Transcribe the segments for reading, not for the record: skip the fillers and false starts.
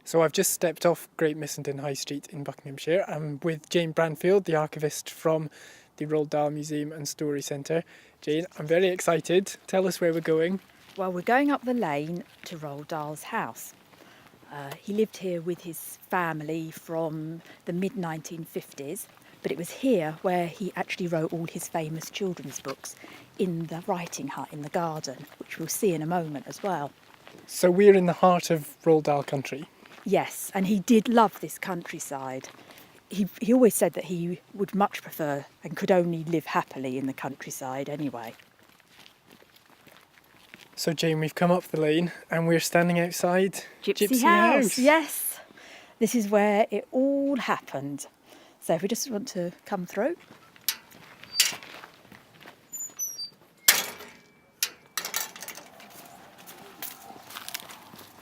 So I've just stepped off Great Missenden High Street in Buckinghamshire. I'm with Jane Branfield, the archivist from the Roald Dahl Museum and Story Centre. Jane, I'm very excited. Tell us where we're going. Well, we're going up the lane to Roald Dahl's house. He lived here with his family from the mid-1950s, but it was here where he actually wrote all his famous children's books, in the writing hut in the garden, which we'll see in a moment as well. So we're in the heart of Roald Dahl country. Yes, and he did love this countryside. He always said that he would much prefer and could only live happily in the countryside anyway. So Jane, we've come up the lane and we're standing outside Gypsy House. Yes, this is where it all happened. So if we just want to come through.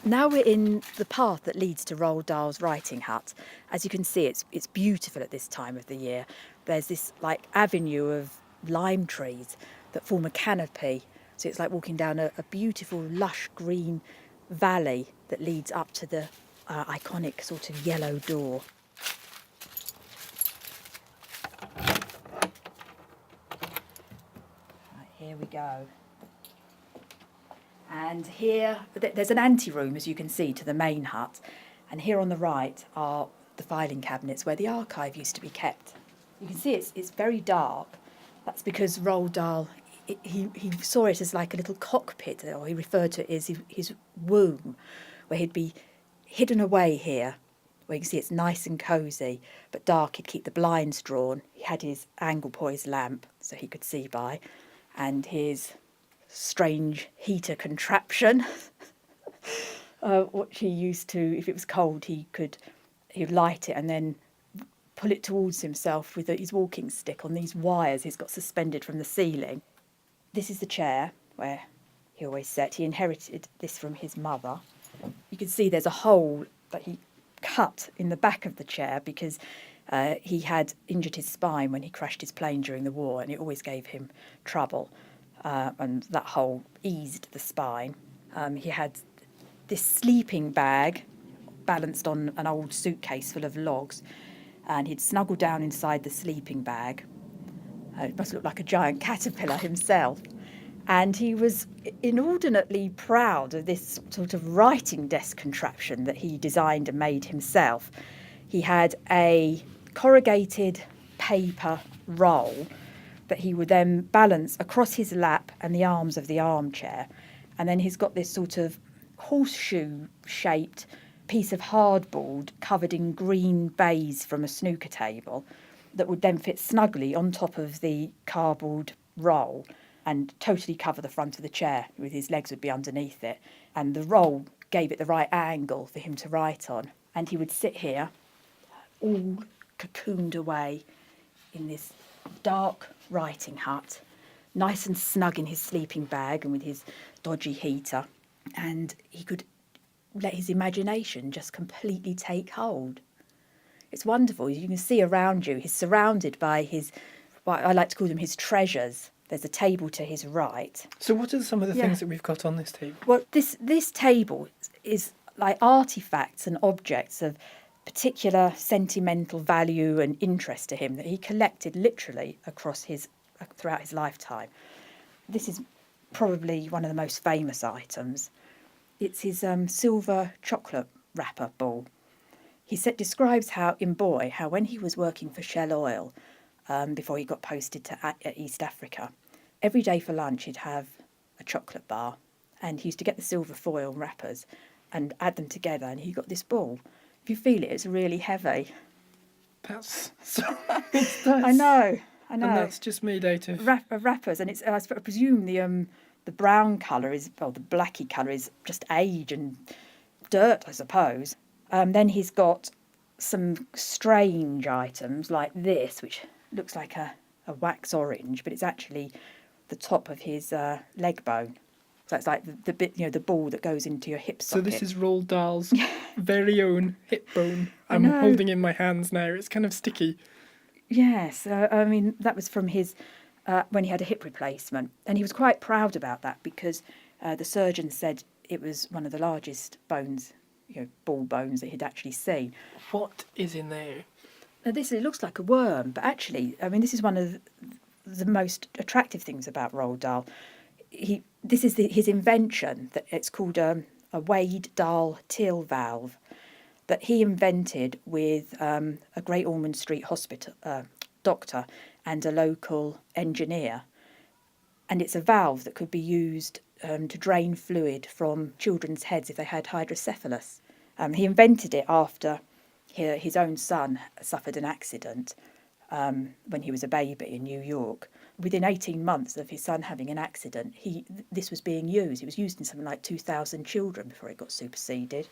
Now we're in the path that leads to Roald Dahl's writing hut. As you can see, it's beautiful at this time of the year. There's this like avenue of lime trees that form a canopy. So it's like walking down a beautiful, lush green valley that leads up to the iconic sort of yellow door. Right, here we go. And here, there's an anteroom, as you can see, to the main hut. And here on the right are the filing cabinets where the archive used to be kept. You can see it's very dark. That's because Roald Dahl, he saw it as like a little cockpit, or he referred to it as his womb, where he'd be hidden away here, where you can see it's nice and cosy, but dark. He'd keep the blinds drawn. He had his Anglepoise lamp, so he could see by, and his strange heater contraption, which he used to, if it was cold, he'd light it and then pull it towards himself with his walking stick on these wires he's got suspended from the ceiling. This is the chair where he always sat. He inherited this from his mother. You can see there's a hole that he cut in the back of the chair because he had injured his spine when he crashed his plane during the war, and it always gave him trouble. And that hole eased the spine. He had this sleeping bag balanced on an old suitcase full of logs, and he'd snuggle down inside the sleeping bag. It must look like a giant caterpillar himself. And he was inordinately proud of this sort of writing desk contraption that he designed and made himself. He had a corrugated paper roll that he would then balance across his lap and the arms of the armchair. And then he's got this sort of horseshoe-shaped piece of hardboard covered in green baize from a snooker table that would then fit snugly on top of the cardboard roll and totally cover the front of the chair, with his legs would be underneath it. And the roll gave it the right angle for him to write on. And he would sit here, all cocooned away in this dark writing hut, nice and snug in his sleeping bag and with his dodgy heater, and he could let his imagination just completely take hold. It's wonderful. You can see around you, he's surrounded by his, what I like to call them, his treasures. There's a table to his right. So what are some of the things that we've got on this table? Well, this table is like artefacts and objects of particular sentimental value and interest to him that he collected literally throughout his lifetime. This is probably one of the most famous items. It's his silver chocolate wrapper ball. He describes how when he was working for Shell Oil, before he got posted to East Africa, every day for lunch he'd have a chocolate bar, and he used to get the silver foil wrappers and add them together, and he got this ball. If you feel it, it's really heavy. That's so I know. And that's just made out of wrappers, and it's I presume the brown colour is, well, the blacky colour is just age and dirt, I suppose. Then he's got some strange items like this, which looks like a wax orange, but it's actually the top of his leg bone. So it's like the bit, the ball that goes into your hip socket. So this is Roald Dahl's very own hip bone. I'm holding in my hands now. It's kind of sticky. Yes, I mean, that was from his, when he had a hip replacement. And he was quite proud about that because the surgeon said it was one of the largest bones ball bones that he'd actually seen. What is in there? Now it looks like a worm, but actually, I mean, this is one of the most attractive things about Roald Dahl. This is his invention. That it's called a Roald Dahl till valve that he invented with a Great Ormond Street hospital doctor and a local engineer. And it's a valve that could be used to drain fluid from children's heads if they had hydrocephalus. He invented it after his own son suffered an accident when he was a baby in New York. Within 18 months of his son having an accident, this was being used. It was used in something like 2,000 children before it got superseded.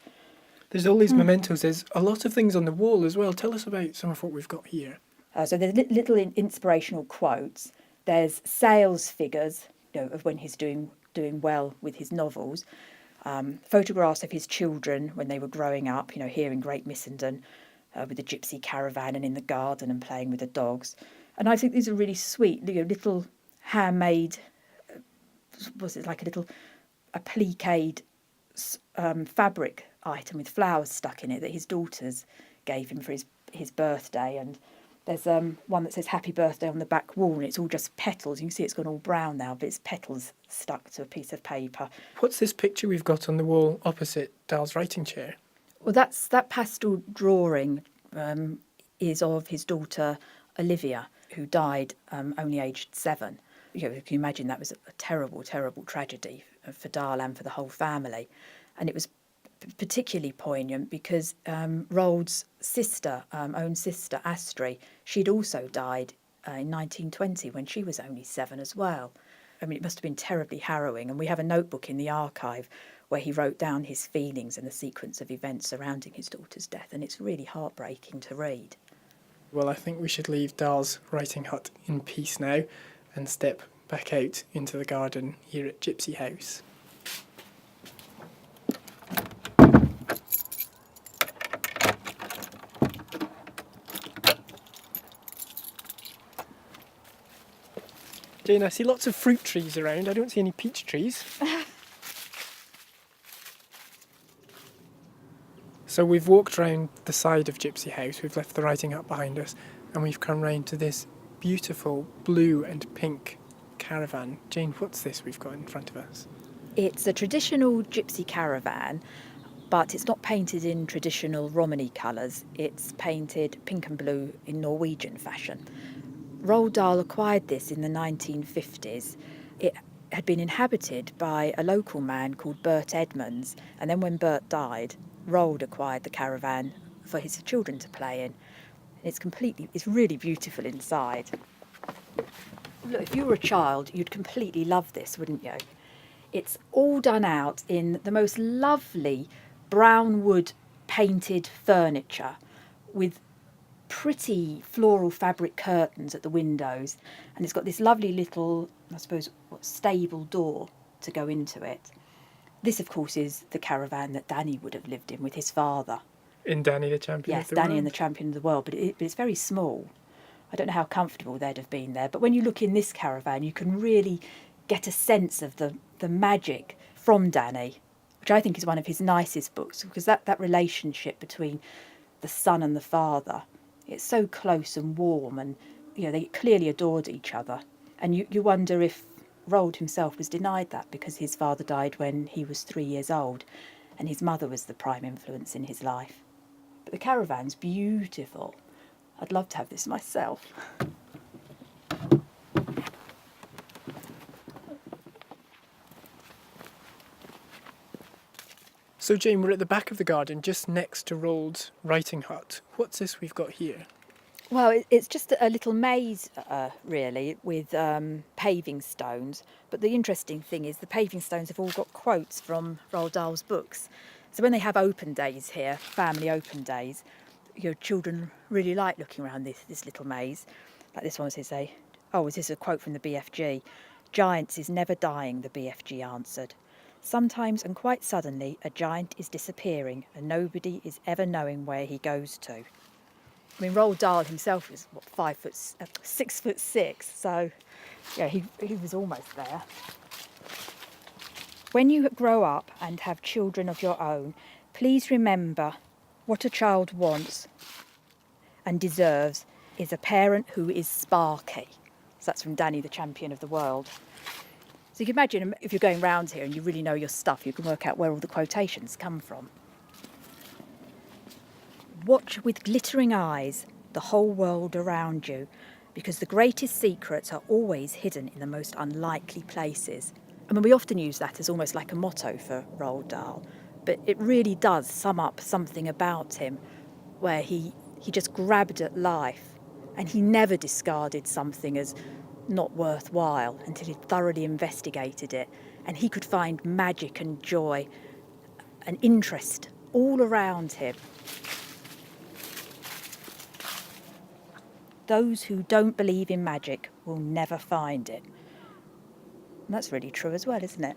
There's all these mementos. There's a lot of things on the wall as well. Tell us about some of what we've got here. So there's little inspirational quotes. There's sales figures of when he's doing well with his novels. Photographs of his children when they were growing up, here in Great Missenden with the gypsy caravan and in the garden and playing with the dogs. And I think these are really sweet, little handmade, was it like a appliqued fabric item with flowers stuck in it that his daughters gave him for his birthday. And there's one that says happy birthday on the back wall, and it's all just petals. You can see it's gone all brown now, but it's petals stuck to a piece of paper. What's this picture we've got on the wall opposite Dahl's writing chair? Well, that pastel drawing is of his daughter Olivia, who died only aged 7. You can imagine that was a terrible, terrible tragedy for Dahl and for the whole family. And it was particularly poignant because Roald's own sister, Astrid, she'd also died in 1920 when she was only 7 as well. I mean, it must have been terribly harrowing. And we have a notebook in the archive where he wrote down his feelings and the sequence of events surrounding his daughter's death. And it's really heartbreaking to read. Well, I think we should leave Dahl's writing hut in peace now and step back out into the garden here at Gypsy House. Jane, I see lots of fruit trees around. I don't see any peach trees. So we've walked round the side of Gypsy House, we've left the writing hut behind us, and we've come round to this beautiful blue and pink caravan. Jane, what's this we've got in front of us? It's a traditional gypsy caravan, but it's not painted in traditional Romany colours. It's painted pink and blue in Norwegian fashion. Roald Dahl acquired this in the 1950s. It had been inhabited by a local man called Bert Edmonds, and then when Bert died, Roald acquired the caravan for his children to play in. It's really beautiful inside. Look, if you were a child, you'd completely love this, wouldn't you? It's all done out in the most lovely brown wood painted furniture with pretty floral fabric curtains at the windows, and it's got this lovely little, stable door to go into it. This, of course, is the caravan that Danny would have lived in with his father. In Danny the Champion of the World? Yes, Danny and the Champion of the World, but it's very small. I don't know how comfortable they'd have been there, but when you look in this caravan, you can really get a sense of the magic from Danny, which I think is one of his nicest books, because that relationship between the son and the father, it's so close and warm, and they clearly adored each other. And you wonder if Roald himself was denied that because his father died when he was 3 years old and his mother was the prime influence in his life. But the caravan's beautiful. I'd love to have this myself. So Jane, we're at the back of the garden, just next to Roald's writing hut. What's this we've got here? Well, it's just a little maze, really, with paving stones. But the interesting thing is the paving stones have all got quotes from Roald Dahl's books. So when they have open days here, family open days, children really like looking around this little maze. Like this one says, this is a quote from the BFG. "Giants is never dying," the BFG answered. "Sometimes and quite suddenly a giant is disappearing and nobody is ever knowing where he goes to." I mean, Roald Dahl himself is 6'6", so he was almost there. When you grow up and have children of your own, Please remember, what a child wants and deserves is a parent who is sparky. So that's from Danny, the champion of the world. So you can imagine if you're going round here and you really know your stuff, you can work out where all the quotations come from. Watch with glittering eyes the whole world around you, because the greatest secrets are always hidden in the most unlikely places. I mean, we often use that as almost like a motto for Roald Dahl, but it really does sum up something about him, where he just grabbed at life, and he never discarded something as not worthwhile until he'd thoroughly investigated it, and he could find magic and joy and interest all around him. Those who don't believe in magic will never find it. And that's really true as well, isn't it?